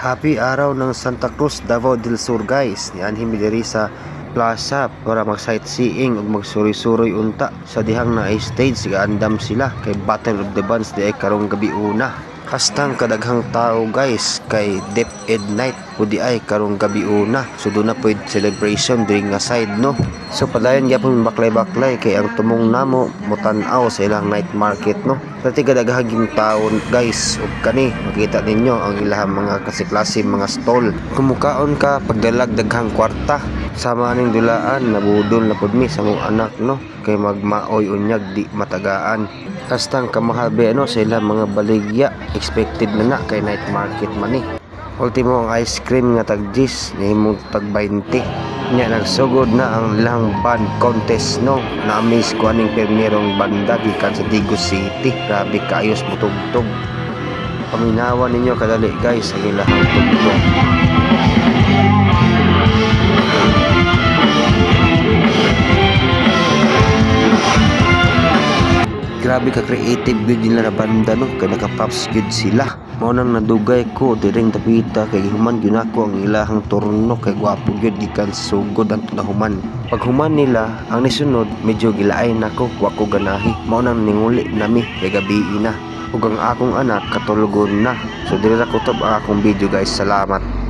Happy araw ng Santa Cruz, Davao del Sur guys. Nianhim mi diri sa plaza para mag-sightseeing ug magsuri-suroy unta sa dihang na stage gaandam sila kay Battle of the Bands di ay karong gabi una. Hastang kadaghang tao guys kay Deep Ed Night pudi ay karong gabi una. So doon na pwede celebration diri nga side no. So padayon gyapon baklay-baklay kay ang tumong namo mutan-aw sa ilang night market no. Pati kadaghang tao guys ug kani makita ninyo ang ilang mga klase mga stall. Kumukaon ka pagdalag daghang kwarta. Sama ning dulaan nabudol na pud mi sa mong anak no kay magmaoy unyag di matagaan. Hastang kamahabi ano sa ilang mga baligya expected na kay night market man ni. Ultimo ang ice cream nga tag 10 nihimong tag 20. Nya nagsugod na ang ilang band contest no. Na-amaze ko aning permerong banda gikan sa Digos City. Grabe kaayos butugtog. Paminawan ninyo kadali guys ang ilang tugtog. Grabe ka creative gud nila na banda no kay naka-props gud sila. Mao nang nadugay ko diring tapita kay human gyud ako ang ilahang turno kay gwapo gyud gikan sugod ang tunahuman. Pag human nila ang nisunod medyo gilaay nako wa ko ganahi. Mao nang ninguli nami kay gabi na. Ug ang akong anak katulugon na. So dili ra kutob ang akong video guys. Salamat.